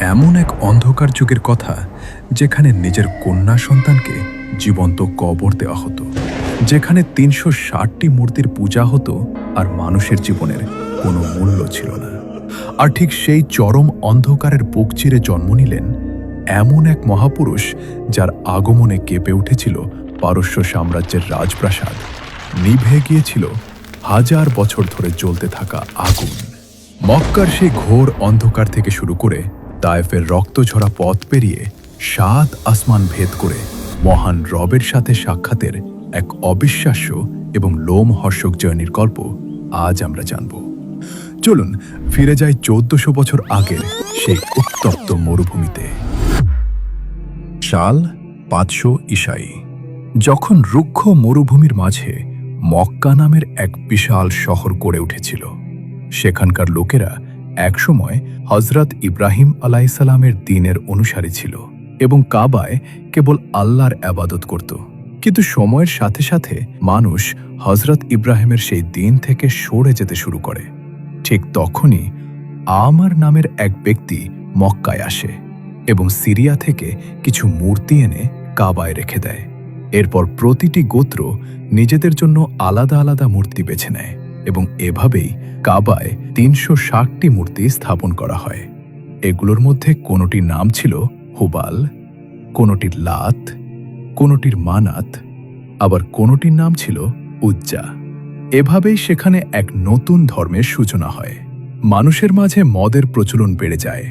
এমন এক অন্ধকার যুগের কথা যেখানে নিজের কন্যা সন্তানকে জীবন্ত কবর দেওয়া হতো, যেখানে ৩৬০টি মূর্তির পূজা হতো আর মানুষের জীবনের কোনো মূল্য ছিল না। আর ঠিক সেই চরম অন্ধকারের বুক চিরে জন্ম নিলেন এমন এক মহাপুরুষ যার আগমনে কেঁপে উঠেছিল পারস্য সাম্রাজ্যের রাজপ্রাসাদ, নিভে গিয়েছিল হাজার বছর ধরে জ্বলতে থাকা আগুন। মক্কার সেই ঘোর অন্ধকার থেকে শুরু করে তায়েফের রক্তঝরা পথ পেরিয়ে ৭ আসমান ভেদ করে মহান রবের সাথে সাক্ষাতের এক অবিশ্বাস্য এবং লোমহর্ষক জার্নির গল্প আজ আমরা জানব। চলুন ফিরে যাই ১৪০০ বছর আগের সেই উত্তপ্ত মরুভূমিতে। সাল ৫০০ ঈসাই, যখন রুক্ষ মরুভূমির মাঝে মক্কা নামের এক বিশাল শহর গড়ে উঠেছিল। সেখানকার লোকেরা একসময় হযরত ইব্রাহিম আলাইহিসসালামের দ্বীনের অনুসারী ছিল এবং কাবায় কেবল আল্লাহর ইবাদত করত। কিন্তু সময়ের সাথে সাথে মানুষ হযরত ইব্রাহিমের সেই দ্বীন থেকে সরে যেতে শুরু করে। ঠিক তখনই আমার নামের এক ব্যক্তি মক্কায় আসে এবং সিরিয়া থেকে কিছু মূর্তি এনে কাবায় রেখে দেয়। এরপর প্রতিটি গোত্র নিজেদের জন্য আলাদা আলাদা মূর্তি বেছে নেয় এবং এভাবেই কাবায় ৩৬০টি মূর্তি স্থাপন করা হয়। এগুলোর মধ্যে কোনোটির নাম ছিল হুবাল, কোনোটির লাত, কোনোটির মানাত, আবার কোনোটির নাম ছিল উজ্জা। এভাবেই সেখানে এক নতুন ধর্মের সূচনা হয়। মানুষের মাঝে মদের প্রচলন বেড়ে যায়।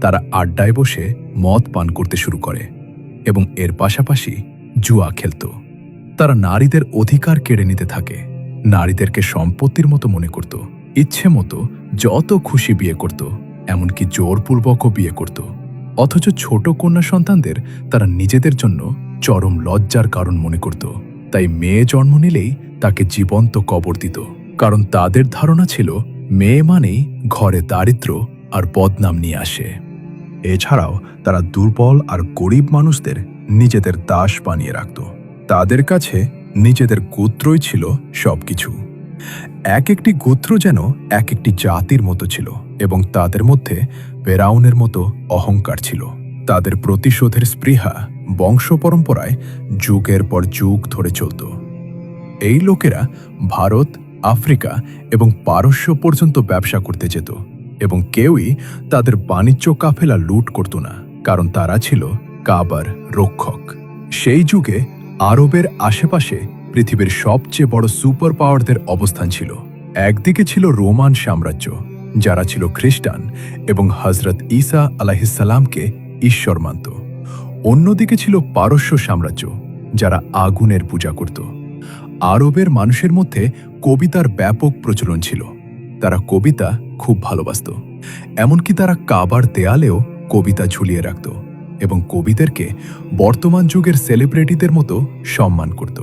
তারা আড্ডায় বসে মদ পান করতে শুরু করে এবং এর পাশাপাশি জুয়া খেলত। তারা নারীদের অধিকার কেড়ে নিতে থাকে, নারীদেরকে সম্পত্তির মতো মনে করত, ইচ্ছে মতো যত খুশি বিয়ে করত, এমনকি জোরপূর্বকও বিয়ে করত। অথচ ছোট কন্যা সন্তানদের তারা নিজেদের জন্য চরম লজ্জার কারণ মনে করত। তাই মেয়ে জন্ম নিলেই তাকে জীবন্ত কবর দিত, কারণ তাদের ধারণা ছিল মেয়ে মানেই ঘরে দারিদ্র্য আর বদনাম নিয়ে আসে। এছাড়াও তারা দুর্বল আর গরিব মানুষদের নিজেদের দাস বানিয়ে রাখত। তাদের কাছে নিজেদের গোত্রই ছিল সবকিছু। এক একটি গোত্র যেন এক একটি জাতির মতো ছিল এবং তাদের মধ্যে ফেরাউনের মতো অহংকার ছিল। তাদের প্রতিশোধের স্পৃহা বংশ পরম্পরায় যুগের পর যুগ ধরে চলত। এই লোকেরা ভারত, আফ্রিকা এবং পারস্য পর্যন্ত ব্যবসা করতে যেত এবং কেউই তাদের বাণিজ্য কাফেলা লুট করত না, কারণ তারা ছিল কাবার রক্ষক। সেই যুগে আরবের আশেপাশে পৃথিবীর সবচেয়ে বড় সুপার পাওয়ারদের অবস্থান ছিল। একদিকে ছিল রোমান সাম্রাজ্য, যারা ছিল খ্রিস্টান এবং হযরত ঈসা আলাইহিসসালামকে ঈশ্বর মানত। অন্যদিকে ছিল পারস্য সাম্রাজ্য, যারা আগুনের পূজা করত। আরবের মানুষের মধ্যে কবিতার ব্যাপক প্রচলন ছিল। তারা কবিতা খুব ভালোবাসত, এমনকি তারা কাবার দেয়ালেও কবিতা ঝুলিয়ে রাখত এবং কবিদেরকে বর্তমান যুগের সেলিব্রিটিদের মতো সম্মান করত।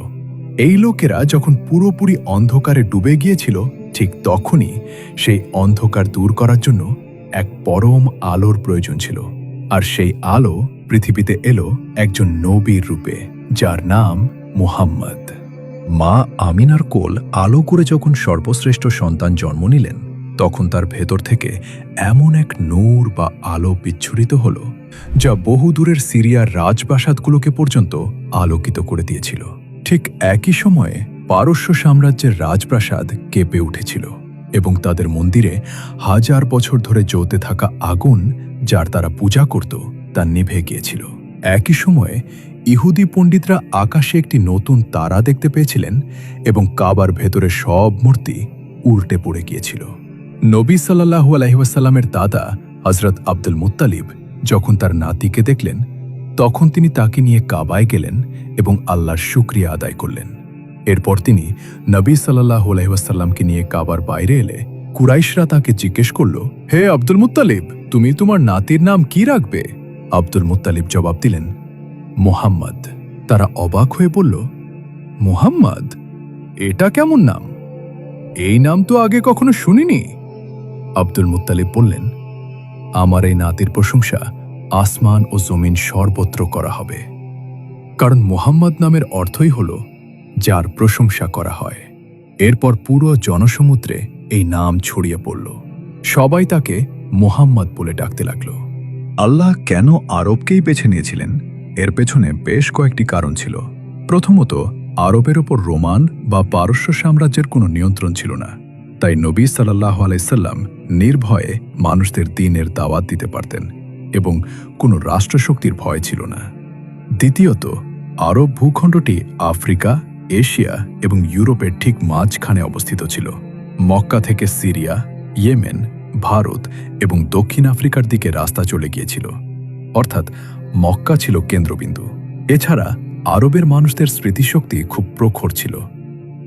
এই লোকেরা যখন পুরোপুরি অন্ধকারে ডুবে গিয়েছিল, ঠিক তখনই সেই অন্ধকার দূর করার জন্য এক পরম আলোর প্রয়োজন ছিল। আর সেই আলো পৃথিবীতে এলো একজন নবীর রূপে, যার নাম মুহাম্মদ। মা আমিনার কোল আলো করে যখন সর্বশ্রেষ্ঠ সন্তান জন্ম নিলেন, তখন তার ভেতর থেকে এমন এক নূর বা আলো বিচ্ছুরিত হল, যা বহু দূরের সিরিয়ার রাজপ্রাসাদগুলোকে পর্যন্ত আলোকিত করে দিয়েছিল। ঠিক একই সময়ে পারস্য সাম্রাজ্যের রাজপ্রাসাদ কেঁপে উঠেছিল এবং তাদের মন্দিরে হাজার বছর ধরে জ্বলতে থাকা আগুন, যার তারা পূজা করত, তা নিভে গিয়েছিল। একই সময়ে ইহুদি পণ্ডিতরা আকাশে একটি নতুন তারা দেখতে পেয়েছিলেন এবং কাবার ভেতরে সব মূর্তি উল্টে পড়ে গিয়েছিল। নবী সাল্লাল্লাহু আলাইহি ওয়াসাল্লামের দাদা হযরত আব্দুল মুত্তালিব যখন তার নাতিকে দেখলেন, তখন তিনি তাকে নিয়ে কাবায় গেলেন এবং আল্লাহর শুকরিয়া আদায় করলেন। এরপর তিনি নবী সাল্লাল্লাহু আলাইহি ওয়াসাল্লামকে নিয়ে কাবার বাইরে এলে কুরাইশরা তাকে জিজ্ঞেস করল, হে আব্দুল মুত্তালিব, তুমি তোমার নাতির নাম কি রাখবে? আব্দুল মুত্তালিব জবাব দিলেন, মুহাম্মদ। তারা অবাক হয়ে বলল, মুহাম্মদ? এটা কেমন নাম? এই নাম তো আগে কখনো শুনিনি। আব্দুল মুত্তালিব বললেন, আমার এই নাতির প্রশংসা আসমান ও জমিন সর্বত্র করা হবে, কারণ মুহাম্মদ নামের অর্থই হল যার প্রশংসা করা হয়। এরপর পুরো জনসমুদ্রে এই নাম ছড়িয়ে পড়ল। সবাই তাকে মুহাম্মদ বলে ডাকতে লাগল। আল্লাহ কেন আরবকেই বেছে নিয়েছিলেন এর পেছনে বেশ কয়েকটি কারণ ছিল। প্রথমত, আরবের ওপর রোমান বা পারস্য সাম্রাজ্যের কোনো নিয়ন্ত্রণ ছিল না, তাই নবী সাল্লাল্লাহু আলাইহি সাল্লাম নির্ভয়ে মানুষদের দ্বীনের দাওয়াত দিতে পারতেন এবং কোনো রাষ্ট্রশক্তির ভয় ছিল না। দ্বিতীয়ত, আরব ভূখণ্ডটি আফ্রিকা, এশিয়া এবং ইউরোপের ঠিক মাঝখানে অবস্থিত ছিল। মক্কা থেকে সিরিয়া, ইয়েমেন, ভারত এবং দক্ষিণ আফ্রিকার দিকে রাস্তা চলে গিয়েছিল, অর্থাৎ মক্কা ছিল কেন্দ্রবিন্দু। এছাড়া আরবের মানুষদের স্মৃতিশক্তি খুব প্রখর ছিল।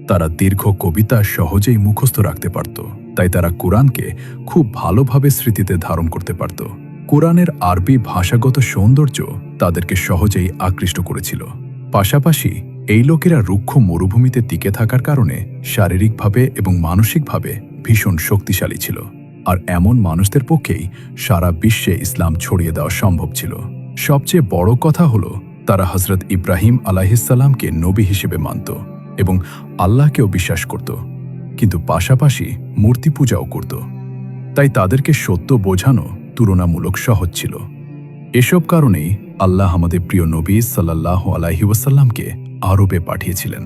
তারা দীর্ঘ কবিতা সহজেই মুখস্থ রাখতে পারত, তাই তারা কোরআনকে খুব ভালোভাবে স্মৃতিতে ধারণ করতে পারত। কোরআনের আরবি ভাষাগত সৌন্দর্য তাদেরকে সহজেই আকৃষ্ট করেছিল। পাশাপাশি এই লোকেরা রুক্ষ মরুভূমিতে টিকে থাকার কারণে শারীরিকভাবে এবং মানসিকভাবে ভীষণ শক্তিশালী ছিল, আর এমন মানুষদের পক্ষেই সারা বিশ্বে ইসলাম ছড়িয়ে দেওয়া সম্ভব ছিল। সবচেয়ে বড় কথা হলো, তারা হযরত ইব্রাহিম আলাইহিসসালামকে নবী হিসেবে মানত এবং আল্লাহকেও বিশ্বাস করত, কিন্তু পাশাপাশি মূর্তি পূজাও করত। তাই তাদেরকে সত্য বোঝানো তুলনামূলক সহজ ছিল। এসব কারণেই আল্লাহ আমাদের প্রিয় নবী সাল্লাল্লাহু আলাইহি ওয়াসাল্লামকে আরবে পাঠিয়েছিলেন।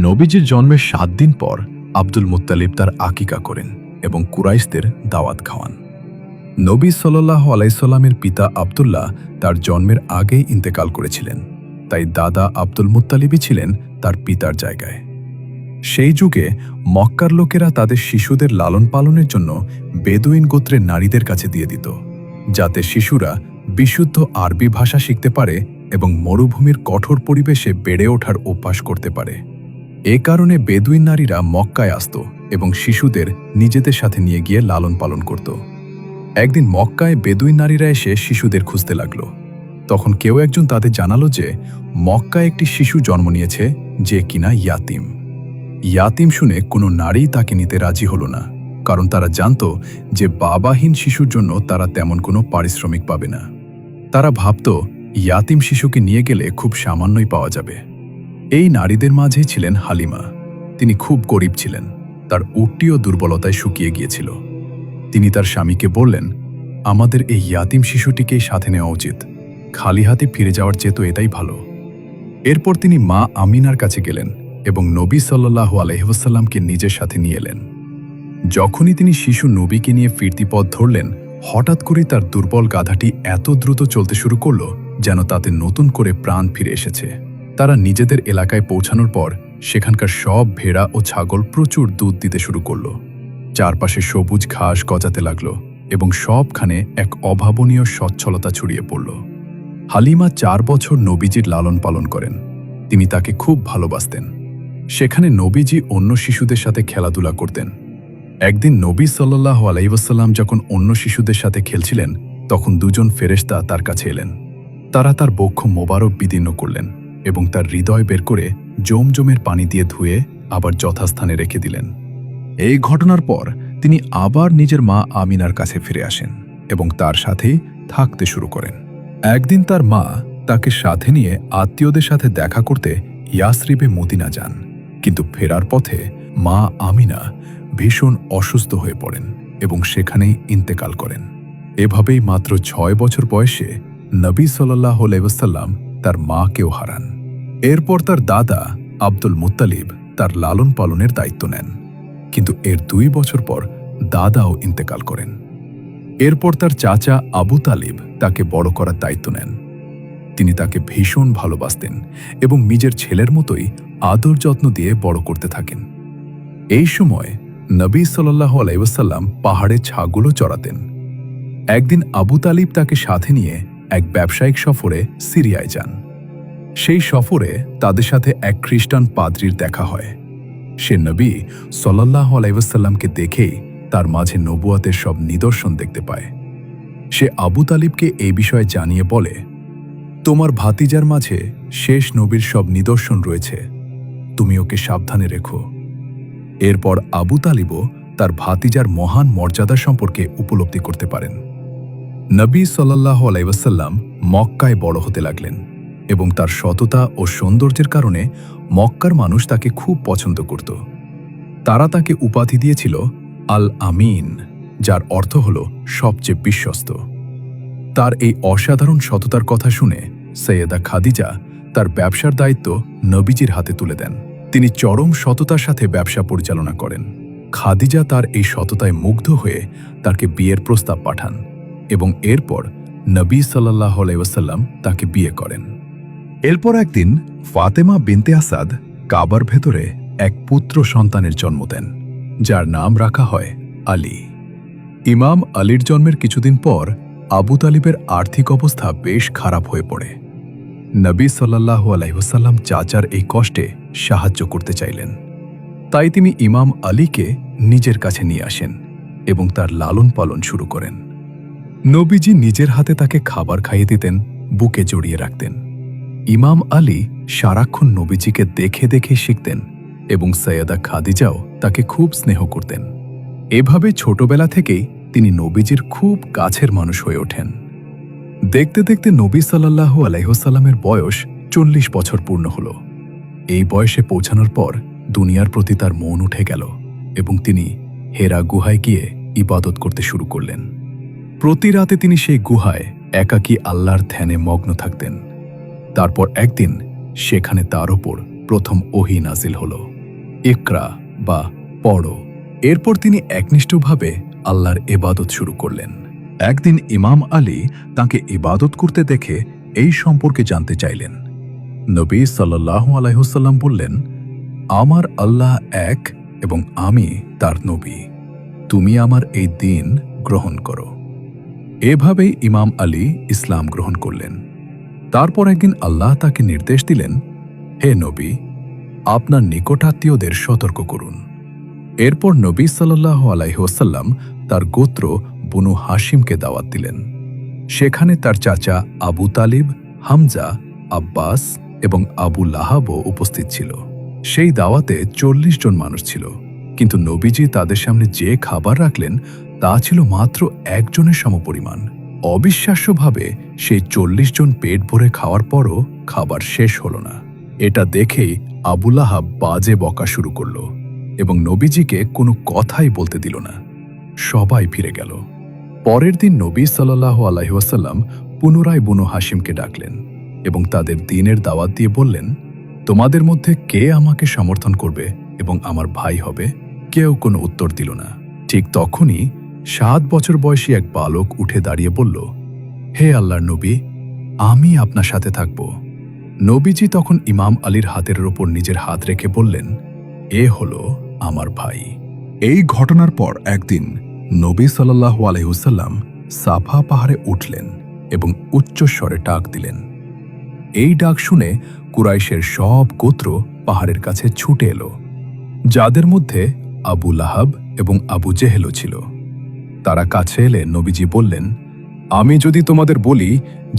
নবীজির জন্মের 7 দিন পর আব্দুল মুত্তালিব তার আকিকা করেন এবং কুরাইশদের দাওয়াত খাওয়ান। নবী সাল্লাল্লাহু আলাইহি সাল্লামের পিতা আব্দুল্লাহ তার জন্মের আগেই ইন্তেকাল করেছিলেন, তাই দাদা আব্দুল মুত্তালিবই ছিলেন তার পিতার জায়গায়। সেই যুগে মক্কার লোকেরা তাদের শিশুদের লালন পালনের জন্য বেদুইন গোত্রের নারীদের কাছে দিয়ে দিত, যাতে শিশুরা বিশুদ্ধ আরবি ভাষা শিখতে পারে এবং মরুভূমির কঠোর পরিবেশে বেড়ে ওঠার অভ্যাস করতে পারে। এ কারণে বেদুইন নারীরা মক্কায় আসত এবং শিশুদের নিজেদের সাথে নিয়ে গিয়ে লালন পালন করত। একদিন মক্কায় বেদুইন নারীরা এসে শিশুদের খুঁজতে লাগলো। তখন কেউ একজন তাদের জানালো যে মক্কায় একটি শিশু জন্ম নিয়েছে যে কিনা ইয়াতিম। ইয়াতিম শুনে কোনো নারী তাকে নিতে রাজি হলো না, কারণ তারা জানত যে বাবাহীন শিশুর জন্য তারা তেমন কোনো পারিশ্রমিক পাবে না। তারা ভাবত ইয়াতিম শিশুকে নিয়ে গেলে খুব সামান্যই পাওয়া যাবে। এই নারীদের মাঝেই ছিলেন হালিমা। তিনি খুব গরিব ছিলেন, তার উটটিও দুর্বলতায় শুকিয়ে গিয়েছিল। তিনি তার স্বামীকে বললেন, আমাদের এই ইয়াতিম শিশুটিকেই সাথে নেওয়া উচিত, খালি হাতে ফিরে যাওয়ার চেয়ে তো এটাই ভালো। এরপর তিনি মা আমিনার কাছে গেলেন এবং নবী সাল্লাল্লাহু আলাইহি ওয়াসাল্লামকে নিজের সাথে নিয়ে এলেন। যখনই তিনি শিশু নবীকে নিয়ে ফিরতি পথ ধরলেন, হঠাৎ করে তার দুর্বল গাধাটি এত দ্রুত চলতে শুরু করল যেন তাতে নতুন করে প্রাণ ফিরে এসেছে। তারা নিজেদের এলাকায় পৌঁছানোর পর সেখানকার সব ভেড়া ও ছাগল প্রচুর দুধ দিতে শুরু করল। চারপাশে সবুজ ঘাস গজাতে লাগল এবং সবখানে এক অভাবনীয় সচ্ছলতা ছড়িয়ে পড়ল। হালিমা 4 বছর নবীজির লালন পালন করেন। তিনি তাকে খুব ভালোবাসতেন। সেখানে নবীজি অন্য শিশুদের সাথে খেলাধুলা করতেন। একদিন নবী সাল্লাল্লাহু আলাইহি ওয়াসাল্লাম যখন অন্য শিশুদের সাথে খেলছিলেন, তখন 2 জন ফেরেশতা তার কাছে এলেন। তারা তার বক্ষ মোবারক বিদীর্ণ করলেন এবং তার হৃদয় বের করে জমজমের পানি দিয়ে ধুয়ে আবার যথাস্থানে রেখে দিলেন। এই ঘটনার পর তিনি আবার নিজের মা আমিনার কাছে ফিরে আসেন এবং তার সাথেই থাকতে শুরু করেন। একদিন তার মা তাকে সাথে নিয়ে আত্মীয়দের সাথে দেখা করতে ইয়াসরিবে মদিনা যান, কিন্তু ফেরার পথে মা আমিনা ভীষণ অসুস্থ হয়ে পড়েন এবং সেখানেই ইন্তেকাল করেন। এভাবেই মাত্র 6 বছর বয়সে নবী সাল্লাল্লাহু আলাইহি ওয়াসাল্লাম তার মাকেও হারান। এরপর তার দাদা আব্দুল মুত্তালিব তার লালন পালনের দায়িত্ব নেন, কিন্তু এর 2 বছর পর দাদাও ইন্তেকাল করেন। এরপর তার চাচা আবু তালিব তাকে বড় করার দায়িত্ব নেন। তিনি তাকে ভীষণ ভালোবাসতেন এবং নিজের ছেলের মতোই আদর যত্ন দিয়ে বড় করতে থাকেন। এই সময় নবী সাল্লাল্লাহু আলাইহি ওয়াসাল্লাম পাহাড়ে ছাগলও চড়াতেন। একদিন আবু তালিব তাকে সাথে নিয়ে এক ব্যবসায়িক সফরে সিরিয়ায় যান। সেই সফরে তাদের সাথে এক খ্রিস্টান পাদ্রীর দেখা হয়। সে নবী সাল্লাল্লাহু আলাইহি ওয়াসাল্লামকে দেখেই তার মাঝে নবুয়াতের সব নিদর্শন দেখতে পায়। সে আবু তালিবকে এই বিষয়ে জানিয়ে বলে, তোমার ভাতিজার মাঝে শেষ নবীর সব নিদর্শন রয়েছে, তুমি ওকে সাবধানে রেখো। এরপর আবু তালিবও তার ভাতিজার মহান মর্যাদা সম্পর্কে উপলব্ধি করতে পারেন। নবী সাল্লাল্লাহু আলাইহি ওয়াসাল্লাম মক্কায় বড় হতে লাগলেন এবং তার সততা ও সৌন্দর্যের কারণে মক্কার মানুষ তাকে খুব পছন্দ করত। তারা তাকে উপাধি দিয়েছিল আল আমিন, যার অর্থ হল সবচেয়ে বিশ্বস্ত। তার এই অসাধারণ সততার কথা শুনে সৈয়দা খাদিজা তার ব্যবসার দায়িত্ব নবীজির হাতে তুলে দেন। তিনি চরম সততার সাথে ব্যবসা পরিচালনা করেন। খাদিজা তার এই সততায় মুগ্ধ হয়ে তাকে বিয়ের প্রস্তাব পাঠান এবং এরপর নবী সাল্লাল্লাহু আলাইহি ওয়াসাল্লাম তাকে বিয়ে করেন। এরপর একদিন ফাতেমা বিনতে আসাদ কাবার ভেতরে এক পুত্র সন্তানের জন্ম দেন, যার নাম রাখা হয় আলী। ইমাম আলীর জন্মের কিছুদিন পর আবু তালিবের আর্থিক অবস্থা বেশ খারাপ হয়ে পড়ে। নবী সাল্লাল্লাহু আলাইহি ওয়াসাল্লাম চাচার এই কষ্টে সাহায্য করতে চাইলেন। তাই তিনি ইমাম আলীকে নিজের কাছে নিয়ে আসেন এবং তার লালন পালন শুরু করেন। নবীজি নিজের হাতে তাকে খাবার খাইয়ে দিতেন, বুকে জড়িয়ে রাখতেন। ইমাম আলী সারাক্ষণ নবীজিকে দেখে দেখে শিখতেন এবং সৈয়দা খাদিজাও তাকে খুব স্নেহ করতেন। এভাবে ছোটবেলা থেকেই তিনি নবীজির খুব কাছের মানুষ হয়ে ওঠেন। দেখতে দেখতে নবী সাল্লাল্লাহু আলাইহি ওয়াসাল্লামের বয়স 40 বছর পূর্ণ হল। এই বয়সে পৌঁছানোর পর দুনিয়ার প্রতি তার মন উঠে গেল এবং তিনি হেরা গুহায় গিয়ে ইবাদত করতে শুরু করলেন। প্রতি রাতে তিনি সেই গুহায় একাকী আল্লাহর ধ্যানে মগ্ন থাকতেন। তারপর একদিন সেখানে তার ওপর প্রথম ওহী নাজিল হল, ইকরা বা পড়ো। এরপর তিনি একনিষ্ঠভাবে আল্লাহর ইবাদত শুরু করলেন। একদিন ইমাম আলী তাকে ইবাদত করতে দেখে এই সম্পর্কে জানতে চাইলেন। নবী সাল্লাল্লাহু আলাইহি ওয়াসাল্লাম বললেন, আমার আল্লাহ এক এবং আমি তার নবী, তুমি আমার এই দ্বীন গ্রহণ করো। এভাবেই ইমাম আলী ইসলাম গ্রহণ করলেন। তারপর একদিন আল্লাহ তাকে নির্দেশ দিলেন, হে নবী, আপনার নিকটাত্মীয়দের সতর্ক করুন। এরপর নবী সাল্লাল্লাহু আলাইহি ওয়াসাল্লাম তার গোত্র বনু হাশিমকে দাওয়াত দিলেন। সেখানে তার চাচা আবু তালিব, হামজা, আব্বাস এবং আবু লাহাবও উপস্থিত ছিল। সেই দাওয়াতে 40 জন মানুষ ছিল, কিন্তু নবীজি তাদের সামনে যে খাবার রাখলেন তা ছিল মাত্র একজনের সমপরিমাণ। অবিশ্বাস্যভাবে সেই 40 জন পেট ভরে খাওয়ার পরও খাবার শেষ হল না। এটা দেখেই আবু লাহাব বাজে বকা শুরু করল এবং নবীজিকে কোনো কথাই বলতে দিল না। সবাই ফিরে গেল। পরের দিন নবী সাল্লাল্লাহু আলাইহি ওয়াসাল্লাম পুনরায় বনু হাশিমকে ডাকলেন এবং তাদের দ্বীনের দাওয়াত দিয়ে বললেন, তোমাদের মধ্যে কে আমাকে সমর্থন করবে এবং আমার ভাই হবে? কেউ কোনো উত্তর দিল না। ঠিক তখনই 7 বছর বয়সী এক বালক উঠে দাঁড়িয়ে বলল, হে আল্লাহর নবী, আমি আপনার সাথে থাকব। নবীজি তখন ইমাম আলীর হাতের ওপর নিজের হাত রেখে বললেন, এ হলো আমার ভাই। এই ঘটনার পর একদিন নবী সাল্লাল্লাহু আলাইহি ওয়াসাল্লাম সাফা পাহাড়ে উঠলেন এবং উচ্চস্বরে ডাক দিলেন। এই ডাক শুনে কুরাইশের সব গোত্র পাহাড়ের কাছে ছুটে এলো, যাদের মধ্যে আবু লাহাব এবং আবু জেহেলও ছিল। তারা কাছে এলে নবীজি বললেন, আমি যদি তোমাদের বলি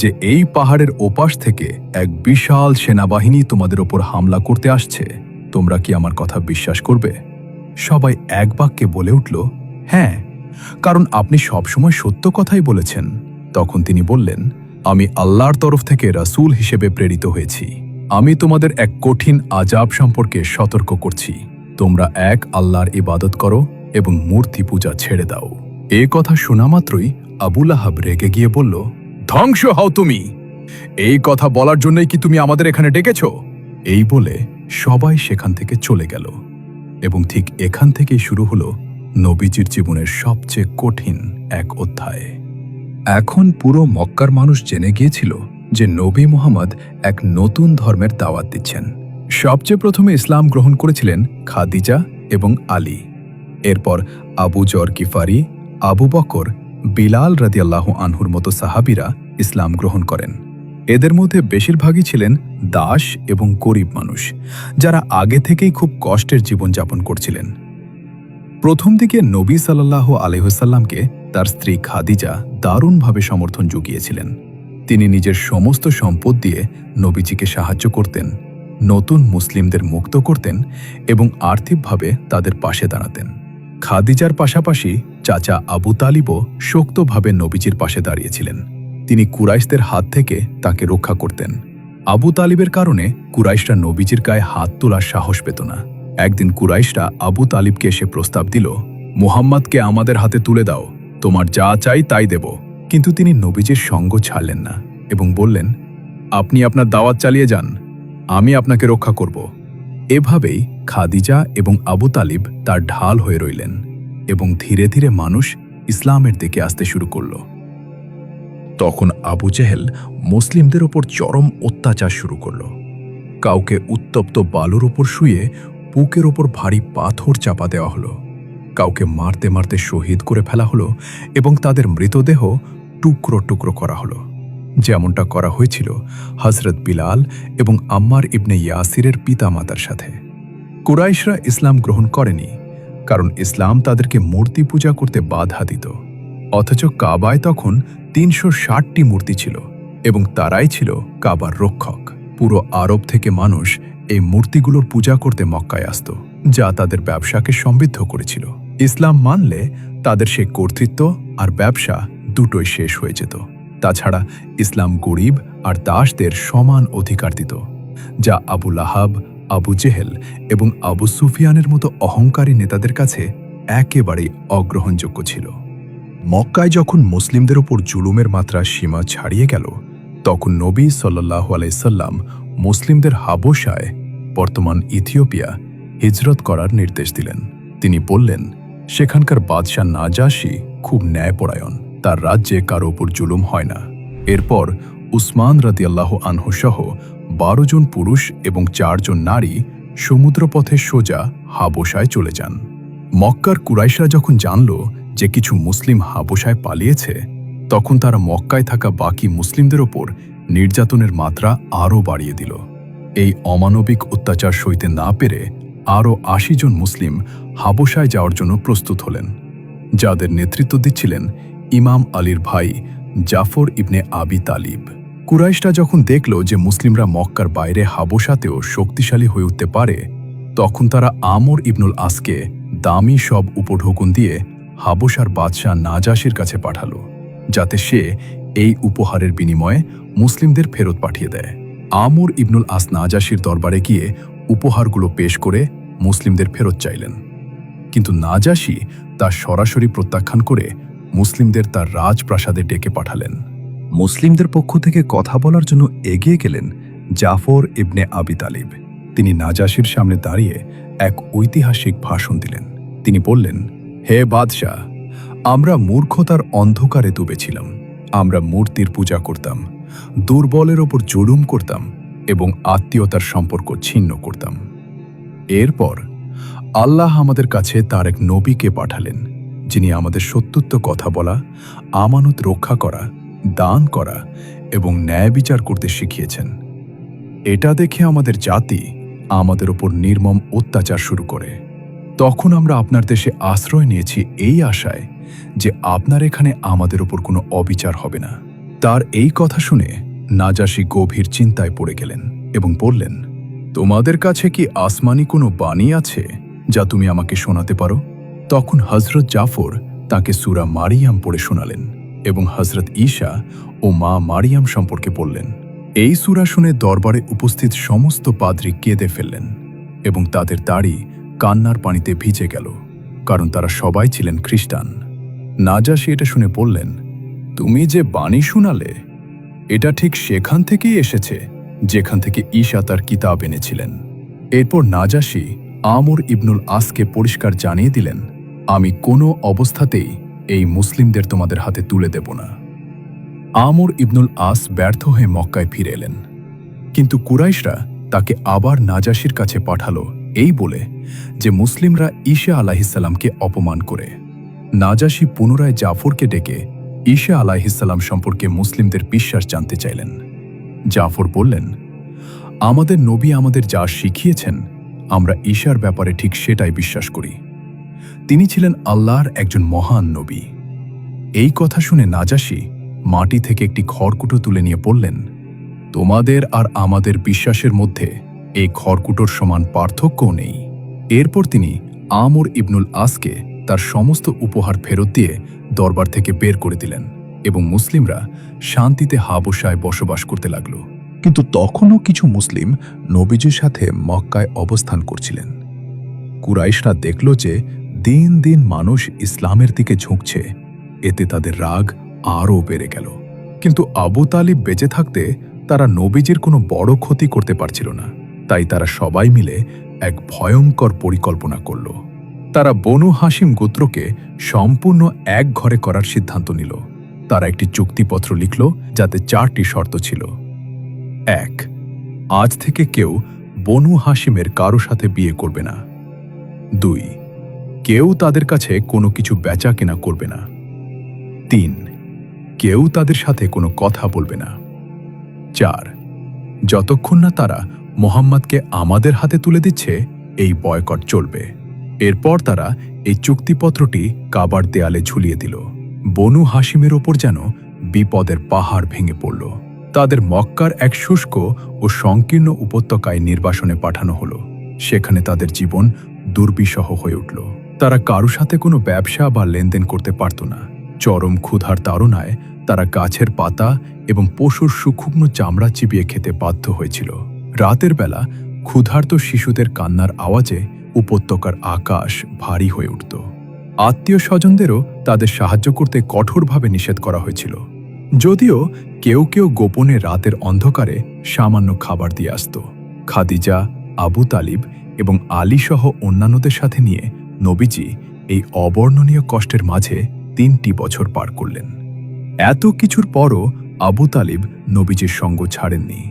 যে এই পাহাড়ের ওপাশ থেকে এক বিশাল সেনাবাহিনী তোমাদের ওপর হামলা করতে আসছে, তোমরা কি আমার কথা বিশ্বাস করবে? সবাই এক বাক্যে বলে উঠল, হ্যাঁ, কারণ আপনি সবসময় সত্য কথাই বলেছেন। তখন তিনি বললেন, আমি আল্লাহর তরফ থেকে রাসূল হিসেবে প্রেরিত হয়েছি। আমি তোমাদের এক কঠিন আযাব সম্পর্কে সতর্ক করছি। তোমরা এক আল্লাহর ইবাদত করো এবং মূর্তি পূজা ছেড়ে দাও। এ কথা শোনা মাত্রই আবু লাহাব রেগে গিয়ে বলল, ধ্বংস হও তুমি! এই কথা বলার জন্যই কি তুমি আমাদের এখানে ডেকেছ? এই বলে সবাই সেখান থেকে চলে গেল এবং ঠিক এখান থেকেই শুরু হলো নবীজির জীবনের সবচেয়ে কঠিন এক অধ্যায়। এখন পুরো মক্কার মানুষ জেনে গিয়েছিল যে নবী মুহাম্মদ এক নতুন ধর্মের দাওয়াত দিচ্ছেন। সবচেয়ে প্রথমে ইসলাম গ্রহণ করেছিলেন খাদিজা এবং আলী। এরপর আবু জর গিফারি, আবু বকর, বিলাল রাদিয়াল্লাহু আনহুর মতো সাহাবীরা ইসলাম গ্রহণ করেন। এদের মধ্যে বেশিরভাগই ছিলেন দাস এবং গরিব মানুষ, যারা আগে থেকেই খুব কষ্টের জীবনযাপন করছিলেন। প্রথম দিকে নবী সাল্লাল্লাহু আলাইহি ওয়াসাল্লামকে তার স্ত্রী খাদিজা দারুণভাবে সমর্থন জুগিয়েছিলেন। তিনি নিজের সমস্ত সম্পদ দিয়ে নবীজিকে সাহায্য করতেন, নতুন মুসলিমদের মুক্ত করতেন এবং আর্থিকভাবে তাদের পাশে দাঁড়াতেন। খাদিজার পাশাপাশি চাচা আবু তালিবও শক্তভাবে নবীজির পাশে দাঁড়িয়েছিলেন। তিনি কুরাইশদের হাত থেকে তাকে রক্ষা করতেন। আবু তালিবের কারণে কুরাইশরা নবীজির গায়ে হাত তোলার সাহস পেত না। একদিন কুরাইশরা আবু তালিবকে এসে প্রস্তাব দিল, মুহাম্মদকে আমাদের হাতে তুলে দাও, তোমার যা চাই তাই দেব, কিন্তু তিনি নবীজির সঙ্গ ছাড়লেন না এবং বললেন, আপনি আপনার দাওয়াত চালিয়ে যান, আমি আপনাকে রক্ষা করব। এভাবেই খাদিজা এবং আবু তালিব তার ঢাল হয়ে রইলেন এবং ধীরে ধীরে মানুষ ইসলামের দিকে আসতে শুরু করল। তখন আবু জেহেল মুসলিমদের ওপর চরম অত্যাচার শুরু করল। কাউকে উত্তপ্ত বালুর ওপর শুয়ে বুকের ওপর ভারী পাথর চাপা দেওয়া হলো, কাউকে মারতে মারতে শহীদ করে ফেলা হলো এবং তাদের মৃতদেহ টুকরো টুকরো করা হলো, যেমনটা করা হয়েছিল হযরত বিলাল এবং আম্মার ইবনে ইয়াসিরের পিতামাতার সাথে। কুরাইশরা ইসলাম গ্রহণ করেনি, কারণ ইসলাম তাদেরকে মূর্তি পূজা করতে বাধা দিত। অথচ কাবায় তখন ৩৬০টি মূর্তি ছিল এবং তারাই ছিল কাবার রক্ষক। পুরো আরব থেকে মানুষ এই মূর্তিগুলোর পূজা করতে মক্কায় আসত, যা তাদের ব্যবসাকে সমৃদ্ধ করেছিল। ইসলাম মানলে তাদের সেই কর্তৃত্ব আর ব্যবসা দুটোই শেষ হয়ে যেত। তাছাড়া ইসলাম গরিব আর দাসদের সমান অধিকার দিত, যা আবু লাহাব, আবু জেহেল এবং আবু সুফিয়ানের মতো অহংকারী নেতাদের কাছে একেবারেই অগ্রহণযোগ্য ছিল। মক্কায় যখন মুসলিমদের উপর জুলুমের মাত্রা সীমা ছাড়িয়ে গেল, তখন নবী সাল্লাল্লাহু আলাইহি সাল্লাম মুসলিমদের হাবশায়, বর্তমান ইথিওপিয়া, হিজরত করার নির্দেশ দিলেন। তিনি বললেন, সেখানকার বাদশাহ নাজাশী খুব ন্যায়পরায়ণ, তার রাজ্যে কারো উপর জুলুম হয় না। এরপর উসমান রাদিয়াল্লাহু আনহু সহ ১২ জন পুরুষ এবং ৪ জন নারী সমুদ্রপথে সোজা হাবশায় চলে যান। মক্কার কুরাইশরা যখন জানল যে কিছু মুসলিম হাবশায় পালিয়েছে, তখন তারা মক্কায় থাকা বাকি মুসলিমদের ওপর নির্যাতনের মাত্রা আরও বাড়িয়ে দিল। এই অমানবিক অত্যাচার সইতে না পেরে আরও ৮০ জন মুসলিম হাবশায় যাওয়ার জন্য প্রস্তুত হলেন, যাদের নেতৃত্ব দিচ্ছিলেন ইমাম আলীর ভাই জাফর ইবনে আবি তালিব। কুরাইশরা যখন দেখল যে মুসলিমরা মক্কার বাইরে হাবশাতেও শক্তিশালী হয়ে উঠতে পারে, তখন তারা আমর ইবনুল আসকে দামি সব উপঢৌকন দিয়ে হাবশার বাদশাহ নাজাশীর কাছে পাঠালো, যাতে সে এই উপহারের বিনিময়ে মুসলিমদের ফেরত পাঠিয়ে দেয়। আমর ইবনুল আস নাজাশীর দরবারে গিয়ে উপহারগুলো পেশ করে মুসলিমদের ফেরত চাইলেন, কিন্তু নাজাশী তা সরাসরি প্রত্যাখ্যান করে মুসলিমদের তার রাজপ্রাসাদে ডেকে পাঠালেন। মুসলিমদের পক্ষ থেকে কথা বলার জন্য এগিয়ে গেলেন জাফর ইবনে আবি তালিব। তিনি নাজাশীর সামনে দাঁড়িয়ে এক ঐতিহাসিক ভাষণ দিলেন। তিনি বললেন, হে বাদশাহ, আমরা মূর্খতার অন্ধকারে ডুবেছিলাম। আমরা মূর্তির পূজা করতাম, দুর্বলের ওপর জুলুম করতাম এবং আত্মীয়তার সম্পর্ক ছিন্ন করতাম। এরপর আল্লাহ আমাদের কাছে তার এক নবীকে পাঠালেন, যিনি আমাদের সত্যত্ব কথা বলা, আমানত রক্ষা করা, দান করা এবং ন্যায় বিচার করতে শিখিয়েছেন। এটা দেখে আমাদের জাতি আমাদের ওপর নির্মম অত্যাচার শুরু করে। তখন আমরা আপনার দেশে আশ্রয় নিয়েছি এই আশায় যে আপনার এখানে আমাদের ওপর কোনো অবিচার হবে না। তার এই কথা শুনে নাজাশী গভীর চিন্তায় পড়ে গেলেন এবং বললেন, তোমাদের কাছে কি আসমানি কোনো বাণী আছে যা তুমি আমাকে শোনাতে পারো? তখন হযরত জাফর তাকে সূরা মারিয়াম পড়ে শোনালেন এবং হযরত ঈসা ও মা মারিয়াম সম্পর্কে বললেন। এই সূরা শুনে দরবারে উপস্থিত সমস্ত পাদ্রী কেঁদে ফেললেন এবং তাদের দাড়ি কান্নার পানিতে ভিজে গেল, কারণ তারা সবাই ছিলেন খ্রিস্টান। নাজাশী এটা শুনে বললেন, তুমি যে বাণী শোনালে, এটা ঠিক সেখান থেকেই এসেছে যেখান থেকে ঈসা তার কিতাব এনেছিলেন। এরপর নাজাশী আমর ইবনুল আসকে পরিষ্কার জানিয়ে দিলেন, আমি কোনো অবস্থাতেই এই মুসলিমদের তোমাদের হাতে তুলে দেব না। আমর ইবনুল আস ব্যর্থ হয়ে মক্কায় ফিরে এলেন, কিন্তু কুরাইশরা তাকে আবার নাজাশীর কাছে পাঠালো এই বলে যে মুসলিমরা ঈসা আলাইহিসসালামকে অপমান করে। নাজাশী পুনরায় জাফরকে ডেকে ঈসা আলাইহিসসালাম সম্পর্কে মুসলিমদের বিশ্বাস জানতে চাইলেন। জাফর বললেন, আমাদের নবী আমাদের যা শিখিয়েছেন, আমরা ঈসার ব্যাপারে ঠিক সেটাই বিশ্বাস করি। তিনি ছিলেন আল্লাহর একজন মহান নবী। এই কথা শুনে নাজাশী মাটি থেকে একটি খড়কুটো তুলে নিয়ে বললেন, তোমাদের আর আমাদের বিশ্বাসের মধ্যে এই খড়কুটোর সমান পার্থক্যও নেই। এরপর তিনি আমর ইবনুল আসকে তার সমস্ত উপহার ফেরত দিয়ে দরবার থেকে বের করে দিলেন এবং মুসলিমরা শান্তিতে হাবশায় বসবাস করতে লাগল। কিন্তু তখনও কিছু মুসলিম নবীজির সাথে মক্কায় অবস্থান করছিলেন। কুরাইশরা দেখল যে দিন দিন মানুষ ইসলামের দিকে ঝুঁকছে। এতে তাদের রাগ আরও বেড়ে গেল। কিন্তু আবু তালিব বেঁচে থাকতে তারা নবীজির কোনো বড় ক্ষতি করতে পারছিল না। তাই তারা সবাই মিলে এক ভয়ঙ্কর পরিকল্পনা করল। তারা বনু হাশিম গোত্রকে সম্পূর্ণ এক ঘরে করার সিদ্ধান্ত নিল। তারা একটি চুক্তিপত্র লিখল যাতে 4টি শর্ত ছিল। 1. আজ থেকে কেউ বনু হাশিমের কারো সাথে বিয়ে করবে না। 2. কেউ তাদের কাছে কোনো কিছু বেচা কেনা করবে না। 3. কেউ তাদের সাথে কোনো কথা বলবে না। 4. যতক্ষণ না তারা মোহাম্মদকে আমাদের হাতে তুলে দিচ্ছে এই বয়কট চলবে। এরপর তারা এই চুক্তিপত্রটি কাবার দেয়ালে ঝুলিয়ে দিল। বনু হাশিমের ওপর যেন বিপদের পাহাড় ভেঙে পড়ল। তাদের মক্কার এক শুষ্ক ও সংকীর্ণ উপত্যকায় নির্বাসনে পাঠানো হলো। সেখানে তাদের জীবন দুর্বিষহ হয়ে উঠল। তারা কারো সাথে কোনো ব্যবসা বা লেনদেন করতে পারত না। চরম ক্ষুধার তাড়নায় তারা গাছের পাতা এবং পশুর শুকনো চামড়া চিবিয়ে খেতে বাধ্য হয়েছিল। রাতের বেলা ক্ষুধার্ত শিশুদের কান্নার আওয়াজে উপত্যকার আকাশ ভারী হয়ে উঠত। আত্মীয় স্বজনদেরও তাদের সাহায্য করতে কঠোরভাবে নিষেধ করা হয়েছিল। যদিও কেউ কেউ গোপনে রাতের অন্ধকারে সামান্য খাবার দিয়ে আসত। খাদিজা, আবু তালিব এবং আলী সহ অন্যান্যদের সাথে নিয়ে নবীজি এই অবর্ণনীয় কষ্টের মাঝে 3টি বছর পার করলেন। এত কিছুর পরও আবু তালিব নবীজির সঙ্গ ছাড়েননি।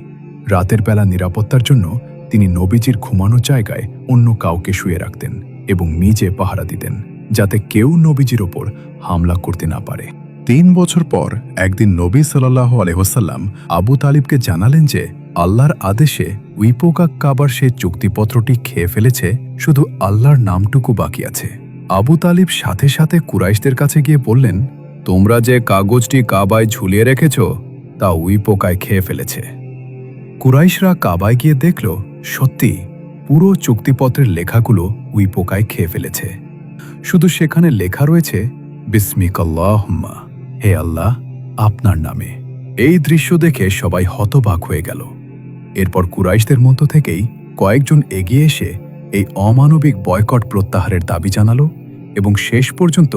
রাতের বেলা নিরাপত্তার জন্য তিনি নবীজির ঘুমানো জায়গায় অন্য কাউকে শুয়ে রাখতেন এবং নিজে পাহারা দিতেন, যাতে কেউ নবীজির ওপর হামলা করতে না পারে। 3 বছর পর একদিন নবী সাল্লাল্লাহু আলাইহি ওয়াসাল্লাম আবু তালিবকে জানালেন যে আল্লাহর আদেশে উইপোকা কাবার সে চুক্তিপত্রটি খেয়ে ফেলেছে, শুধু আল্লাহর নামটুকু বাকি আছে। আবু তালিব সাথে সাথে কুরাইশদের কাছে গিয়ে বললেন, তোমরা যে কাগজটি কাবায় ঝুলিয়ে রেখেছ তা উইপোকায় খেয়ে ফেলেছে। কুরাইশরা কাবায় গিয়ে দেখল সত্যি পুরো চুক্তিপত্রের লেখাগুলো উইপোকায় খেয়ে ফেলেছে। শুধু সেখানে লেখা রয়েছে বিসমিকাল্লাহুম্মা, হে আল্লাহ, আপনার নামে। এই দৃশ্য দেখে সবাই হতবাক হয়ে গেল। এরপর কুরাইশদের মধ্য থেকেই কয়েকজন এগিয়ে এসে এই অমানবিক বয়কট প্রত্যাহারের দাবি জানালো এবং শেষ পর্যন্ত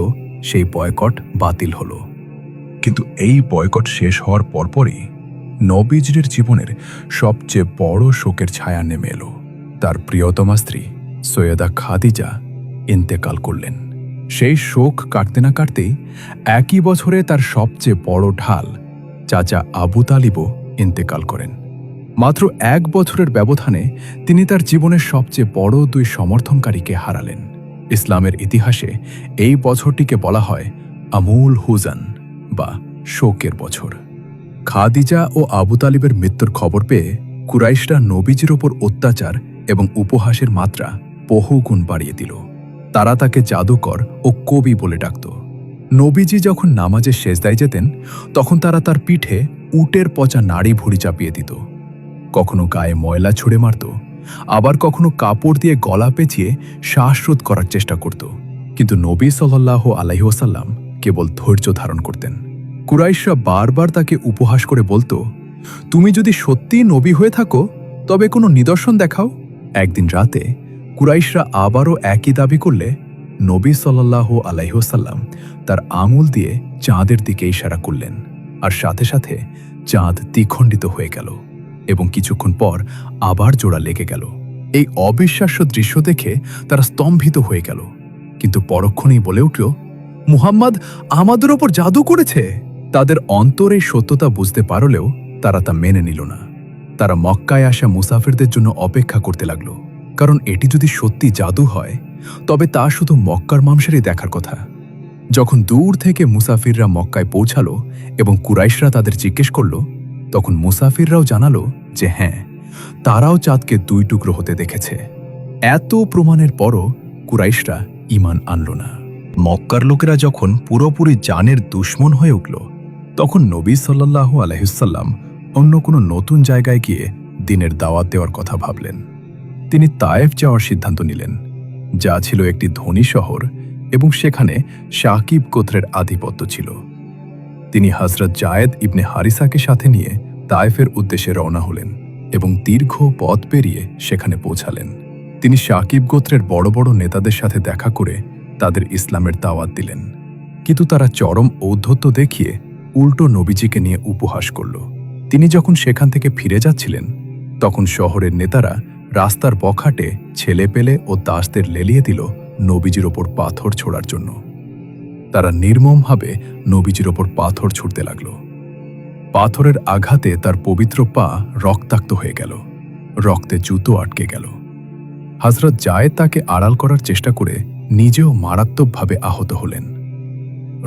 সেই বয়কট বাতিল হলো। কিন্তু এই বয়কট শেষ হওয়ার পরপরই নবীজির জীবনের সবচেয়ে বড় শোকের ছায়া নেমে এলো। তার প্রিয়তমা স্ত্রী সৈয়দা খাদিজা ইন্তেকাল করলেন। সেই শোক কাটতে না কাটতেই একই বছরে তার সবচেয়ে বড় ঢাল চাচা আবু তালিবও ইন্তেকাল করেন। মাত্র 1 বছরের ব্যবধানে তিনি তার জীবনের সবচেয়ে বড় 2 সমর্থনকারীকে হারালেন। ইসলামের ইতিহাসে এই বছরটিকে বলা হয় আমুল হুজান বা শোকের বছর। খাদিজা ও আবু তালিবের মৃত্যুর খবর পেয়ে কুরাইশরা নবীজির ওপর অত্যাচার এবং উপহাসের মাত্রা বহুগুণ বাড়িয়ে দিল। তারা তাকে জাদুকর ও কবি বলে ডাকত। নবীজি যখন নামাজে সেজদায় যেতেন তখন তারা তার পিঠে উটের পচা নাড়ি ভুঁড়ি চাপিয়ে দিত। কখনো গায়ে ময়লা ছুঁড়ে মারত, আবার কখনো কাপড় দিয়ে গলা পেঁচিয়ে শ্বাসরোধ করার চেষ্টা করত। কিন্তু নবী সাল্লাল্লাহু আলাইহি ওয়াসাল্লাম কেবল ধৈর্য ধারণ করতেন। কুরাইশরা বারবার তাকে উপহাস করে বলতো, তুমি যদি সত্যিই নবী হয়ে থাকো তবে কোনো নিদর্শন দেখাও। একদিন রাতে কুরাইশরা আবারও একই দাবি করলে নবী সাল্লাল্লাহু আলাইহি ওয়াসাল্লাম তার আঙুল দিয়ে চাঁদের দিকে ইশারা করলেন, আর সাথে সাথে চাঁদ দ্বিখণ্ডিত হয়ে গেল এবং কিছুক্ষণ পর আবার জোড়া লেগে গেল। এই অবিশ্বাস্য দৃশ্য দেখে তারা স্তম্ভিত হয়ে গেল, কিন্তু পরক্ষণেই বলে উঠল, মুহাম্মদ আমাদের ওপর জাদু করেছে। তাদের অন্তরে সত্যতা বুঝতে পারলেও তারা তা মেনে নিল না। তারা মক্কায় আসা মুসাফিরদের জন্য অপেক্ষা করতে লাগল, কারণ এটি যদি সত্যি জাদু হয় তবে তা শুধু মক্কার মানুষেরই দেখার কথা। যখন দূর থেকে মুসাফিররা মক্কায় পৌঁছালো এবং কুরাইশরা তাদের জিজ্ঞেস করল, তখন মুসাফিররাও জানালো যে হ্যাঁ, তারাও চাঁদকে 2 টুকরো হতে দেখেছে। এত প্রমাণের পরও কুরাইশরা ঈমান আনল না। মক্কার লোকেরা যখন পুরোপুরি জানের দুশমন হয়ে উঠল, তখন নবী সাল্লাল্লাহু আলাইহি ওয়াসাল্লাম অন্য কোনো নতুন জায়গায় গিয়ে দ্বীনের দাওয়াত দেওয়ার কথা ভাবলেন। তিনি তায়েফ যাওয়ার সিদ্ধান্ত নিলেন, যা ছিল একটি ধনী শহর এবং সেখানে শাকিব গোত্রের আধিপত্য ছিল। তিনি হযরত জায়েদ ইবনে হারিসাকে সাথে নিয়ে তায়েফের উদ্দেশ্যে রওনা হলেন এবং দীর্ঘ পথ পেরিয়ে সেখানে পৌঁছালেন। তিনি শাকিব গোত্রের বড় বড় নেতাদের সাথে দেখা করে তাদের ইসলামের দাওয়াত দিলেন, কিন্তু তারা চরম ঔদ্ধত্য দেখিয়ে উল্টো নবীজিকে নিয়ে উপহাস করল। তিনি যখন সেখান থেকে ফিরে যাচ্ছিলেন তখন শহরের নেতারা রাস্তার বখাটে ছেলেপেলে ও দাসদের লেলিয়ে দিল নবীজির ওপর পাথর ছোড়ার জন্য। তারা নির্মমভাবে নবীজির ওপর পাথর ছুঁড়তে লাগল। পাথরের আঘাতে তার পবিত্র পা রক্তাক্ত হয়ে গেল, রক্তে জুতো আটকে গেল। হযরত জায়েদ তাকে আড়াল করার চেষ্টা করে নিজেও মারাত্মকভাবে আহত হলেন।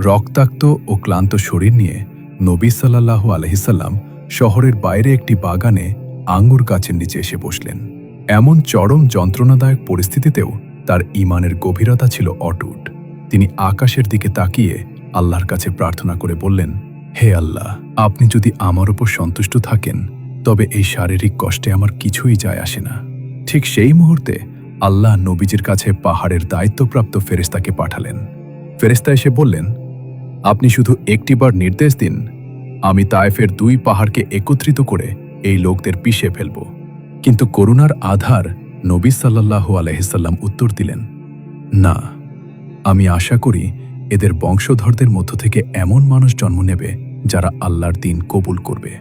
রক্তাক্ত ও ক্লান্ত শরীর নিয়ে নবী সাল্লাল্লাহু আলাইহি সাল্লাম শহরের বাইরে একটি বাগানে আঙ্গুর গাছের নিচে এসে বসলেন। এমন চরম যন্ত্রণাদায়ক পরিস্থিতিতেও তার ঈমানের গভীরতা ছিল অটুট। তিনি আকাশের দিকে তাকিয়ে আল্লাহর কাছে প্রার্থনা করে বললেন, হে আল্লাহ, আপনি যদি আমার উপর সন্তুষ্ট থাকেন তবে এই শারীরিক কষ্টে আমার কিছুই যায় আসে না। ঠিক সেই মুহূর্তে আল্লাহ নবীজির কাছে পাহাড়ের দায়িত্বপ্রাপ্ত ফেরেশতাকে পাঠালেন। ফেরেশতা এসে বললেন, আপনি শুধু একটিবার নির্দেশ দিন, আমি তায়েফের 2 পাহাড়কে একত্রিত করে এই লোকদের পিষে ফেলব। কিন্তু করুণার আধার নবী সাল্লাল্লাহু আলাইহি সাল্লাম উত্তর দিলেন, না, আমি আশা করি এদের বংশধরদের মধ্য থেকে এমন মানুষ জন্ম নেবে যারা আল্লাহর দ্বীন কবুল করবে।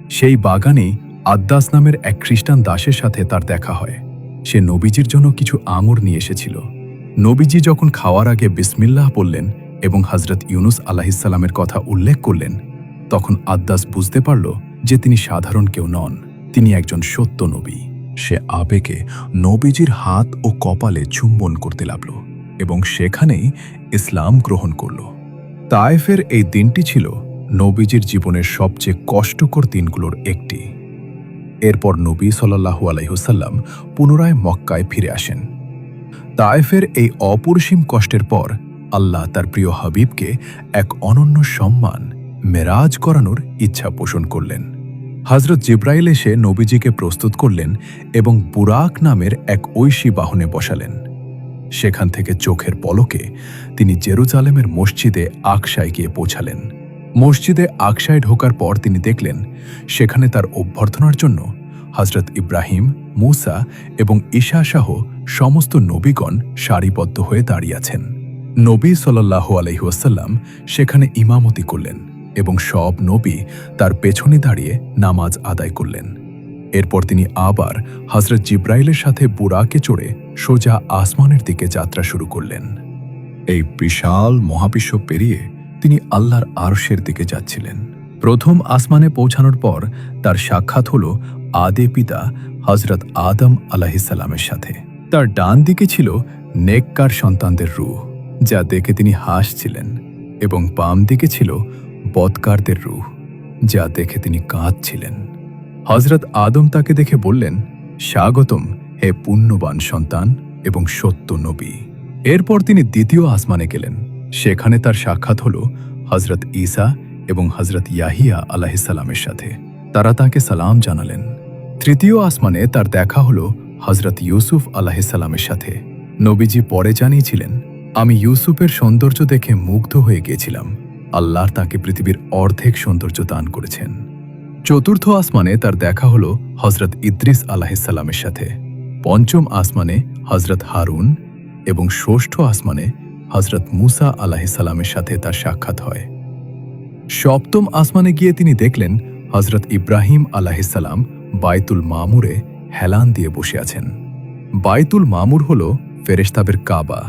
সেই বাগানেই আদ্দাস নামের এক খ্রিস্টান দাসের সাথে তার দেখা হয়। সে নবীজির জন্য কিছু আঙুর নিয়ে এসেছিল। নবীজি যখন খাওয়ার আগে বিসমিল্লাহ বললেন এবং হযরত ইউনুস আলাইহিসসালামের কথা উল্লেখ করলেন, তখন আদ্দাস বুঝতে পারল যে তিনি সাধারণ কেউ নন, তিনি একজন সত্য নবী। সে আবেগে নবীজির হাত ও কপালে চুম্বন করতে লাগল এবং সেখানেই ইসলাম গ্রহণ করল। তায়েফের এই দিনটি ছিল নবীজির জীবনের সবচেয়ে কষ্টকর দিনগুলোর একটি। এরপর নবী সাল্লাল্লাহু আলাইহি ওয়াসাল্লাম পুনরায় মক্কায় ফিরে আসেন। তায়েফের এই অপরিসীম কষ্টের পর আল্লাহ তার প্রিয় হাবিবকে এক অনন্য সম্মান মেরাজ করানোর ইচ্ছা পোষণ করলেন। হযরত জিব্রাইল এসে নবীজিকে প্রস্তুত করলেন এবং বুরাক নামের এক ঐশী বাহনে বসালেন। সেখান থেকে চোখের পলকে তিনি জেরুজালেমের মসজিদে আকসায় গিয়ে পৌঁছালেন। মসজিদে আকসায় ঢোকার পর তিনি দেখলেন সেখানে তার অভ্যর্থনার জন্য হযরত ইব্রাহিম, মূসা এবং ঈসা সহ সমস্ত নবীগণ সারিবদ্ধ হয়ে দাঁড়িয়ে আছেন। নবী সাল্লাল্লাহু আলাইহি ওয়াসাল্লাম সেখানে ইমামতি করলেন এবং সব নবী তার পেছনে দাঁড়িয়ে নামাজ আদায় করলেন। এরপর তিনি আবার হযরত জিব্রাইলের সাথে বুরাকে চড়ে সোজা আসমানের দিকে যাত্রা শুরু করলেন। এই বিশাল মহাবিশ্ব পেরিয়ে তিনি আল্লাহর আরশের দিকে যাচ্ছিলেন। প্রথম আসমানে পৌঁছানোর পর তার সাক্ষাৎ হল আদে পিতা হযরত আদম আলাইহিসসালামের সাথে। তার ডান দিকে ছিল নেককার সন্তানদের রূহ, যা দেখে তিনি হাসছিলেন, এবং বাম দিকে ছিল বদকারদের রূহ, যা দেখে তিনি কাঁদছিলেন। হযরত আদম তাকে দেখে বললেন, স্বাগতম হে পুণ্যবান সন্তান এবং সত্য নবী। এরপর তিনি দ্বিতীয় আসমানে গেলেন। সেখানে তার সাক্ষাৎ হল হযরত ঈসা এবং হযরত ইয়াহিয়া আলাইহিসসালামের সাথে। তারা তাকে সালাম জানালেন। তৃতীয় আসমানে তার দেখা হল হযরত ইউসুফ আলাইহিসসালামের সাথে। নবীজি পরে জানিয়েছিলেন, আমি ইউসুফের সৌন্দর্য দেখে মুগ্ধ হয়ে গিয়েছিলাম। আল্লাহ তাকে পৃথিবীর অর্ধেক সৌন্দর্য দান করেছেন। চতুর্থ আসমানে তার দেখা হল হযরত ইদ্রিস আলাইহিসসালামের সাথে। পঞ্চম আসমানে হযরত হারুন এবং ষষ্ঠ আসমানে হযরত মূসা আলাইহিসসালামের সাথে তার সাক্ষাৎ হয়। সপ্তম আসমানে গিয়ে তিনি দেখলেন হযরত ইব্রাহিম আলাইহিসসালাম বাইতুল মামুরে হেলান দিয়ে বসে আছেন। বাইতুল মামুর হল ফেরেশতাদের কাবা,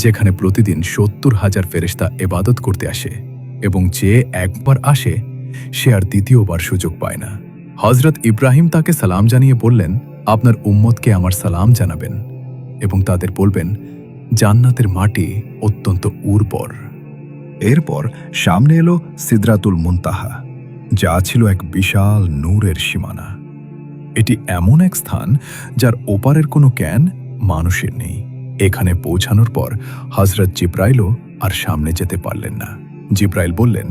যেখানে প্রতিদিন ৭০,০০০ ফেরেশতা ইবাদত করতে আসে, এবং যে একবার আসে সে আর দ্বিতীয়বার সুযোগ পায় না। হযরত ইব্রাহিম তাকে সালাম জানিয়ে বললেন, আপনার উম্মতকে আমার সালাম জানাবেন এবং তাদের বলবেন জান্নাতের মাটি অত্যন্ত উর্বর। এরপর সামনে এলো সিদরাতুল মুনতাহা, যা ছিল এক বিশাল নূরের সীমানা। এটি এমন এক স্থান যার ওপারের কোনো জ্ঞান মানুষের নেই। এখানে পৌঁছানোর পর হযরত জিব্রাইলও আর সামনে যেতে পারলেন না। জিব্রাইল বললেন,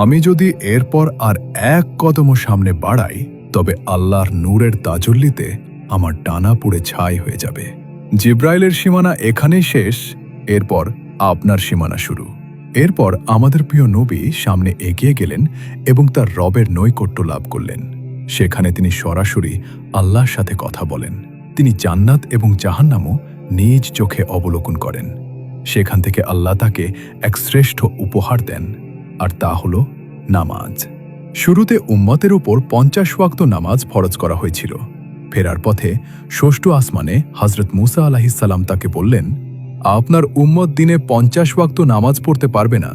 আমি যদি এরপর আর এক কদমও সামনে বাড়াই তবে আল্লাহর নূরের তাজল্লিতে আমার ডানা পুড়ে ছাই হয়ে যাবে। জিব্রাইলের সীমানা এখানেই শেষ, এরপর আপনার সীমানা শুরু। এরপর আমাদের প্রিয় নবী সামনে এগিয়ে গেলেন এবং তার রবের নৈকট্য লাভ করলেন। সেখানে তিনি সরাসরি আল্লাহর সাথে কথা বলেন। তিনি জান্নাত এবং জাহান্নামও নিজ চোখে অবলোকন করেন। সেখান থেকে আল্লাহ তাকে এক শ্রেষ্ঠ উপহার দেন, আর তা হল নামাজ। শুরুতে উম্মতের ওপর 50 ওয়াক্ত নামাজ ফরজ করা হয়েছিল। ফেরার পথে ষষ্ঠ আসমানে হযরত মুসা আলাইহিসসালাম তাকে বললেন, আপনার উম্মত দিনে 50 ওয়াক্ত নামাজ পড়তে পারবে না,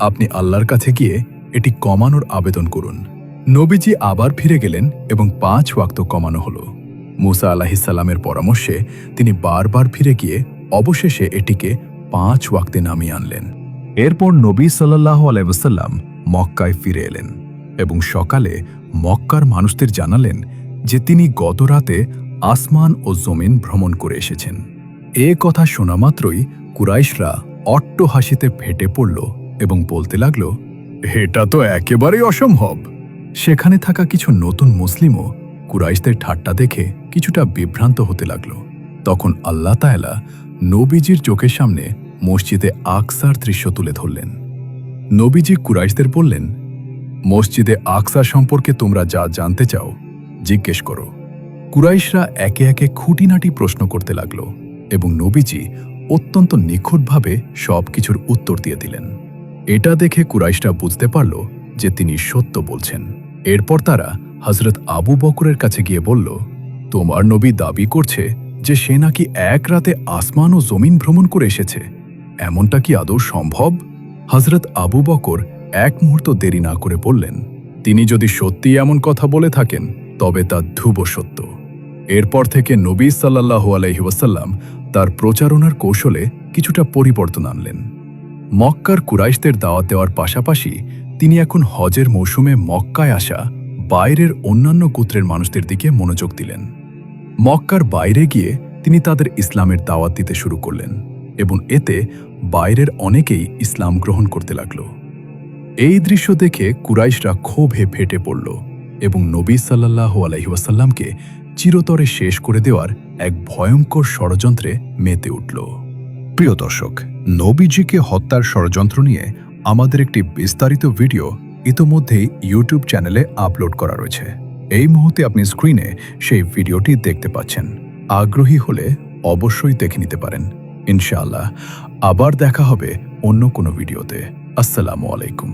আপনি আল্লাহর কাছে গিয়ে এটি কমানোর আবেদন করুন। নবীজি আবার ফিরে গেলেন এবং 5 ওয়াক্ত কমানো হলো। মুসা আলাইহিসসালামের পরামর্শে তিনি বারবার ফিরে গিয়ে অবশেষে এটিকে 5 ওয়াক্তে নামিয়ে আনলেন। এরপর নবী সাল্লাল্লাহু আলাইহি ওয়াসাল্লাম মক্কায় ফিরে এলেন এবং সকালে মক্কার মানুষদের জানালেন যে তিনি গত রাতে আসমান ও জমিন ভ্রমণ করে এসেছেন। এ কথা শোনা মাত্রই কুরাইশরা অট্টহাসিতে ফেটে পড়ল এবং বলতে লাগল, এটা তো একেবারেই অসম্ভব। সেখানে থাকা কিছু নতুন মুসলিমও কুরাইশদের ঠাট্টা দেখে কিছুটা বিভ্রান্ত হতে লাগল। তখন আল্লাহ তাআলা নবীজির চোখের সামনে মসজিদে আকসার দৃশ্য তুলে ধরলেন। নবীজি কুরাইশদের বললেন, মসজিদে আকসা সম্পর্কে তোমরা যা জানতে চাও জিজ্ঞেস করো। কুরাইশরা একে একে খুঁটিনাটি প্রশ্ন করতে লাগল এবং নবীজি অত্যন্ত নিখুঁতভাবে সব কিছুর উত্তর দিয়ে দিলেন। এটা দেখে কুরাইশরা বুঝতে পারল যে তিনি সত্য বলছেন। এরপর তারা হযরত আবু বকরের কাছে গিয়ে বলল, তোমার নবী দাবি করছে যে সে নাকি এক রাতে আসমান ও জমিন ভ্রমণ করে এসেছে, এমনটা কি আদৌ সম্ভব? হযরত আবু বকর এক মুহূর্ত দেরি না করে বললেন, তিনি যদি সত্যি এমন কথা বলে থাকেন তবে তা ধ্রুব সত্য। এরপর থেকে নবী সাল্লাল্লাহু আলাইহি ওয়াসাল্লাম তার প্রচারণার কৌশলে কিছুটা পরিবর্তন আনলেন। মক্কার কুরাইশদের দাওয়াত দেওয়ার পাশাপাশি তিনি এখন হজের মৌসুমে মক্কায় আসা বাইরের অন্যান্য গোত্রের মানুষদের দিকে মনোযোগ দিলেন। মক্কার বাইরে গিয়ে তিনি তাদের ইসলামের দাওয়াত দিতে শুরু করলেন এবং এতে বাইরের অনেকেই ইসলাম গ্রহণ করতে লাগল। এই দৃশ্য দেখে কুরাইশরা ক্ষোভে ফেটে পড়ল এবং নবী সাল্লাল্লাহু আলাইহি ওয়াসাল্লামকে চিরতরে শেষ করে দেওয়ার এক ভয়ঙ্কর ষড়যন্ত্রে মেতে উঠল। প্রিয় দর্শক, নবীজিকে হত্যার ষড়যন্ত্র নিয়ে আমাদের একটি বিস্তারিত ভিডিও ইতোমধ্যেই ইউটিউব চ্যানেলে আপলোড করা রয়েছে। এই মুহূর্তে আপনি স্ক্রিনে সেই ভিডিওটি দেখতে পাচ্ছেন। আগ্রহী হলে অবশ্যই দেখে নিতে পারেন। ইনশাআল্লাহ আবার দেখা হবে অন্য কোনো ভিডিওতে। আসসালামু আলাইকুম।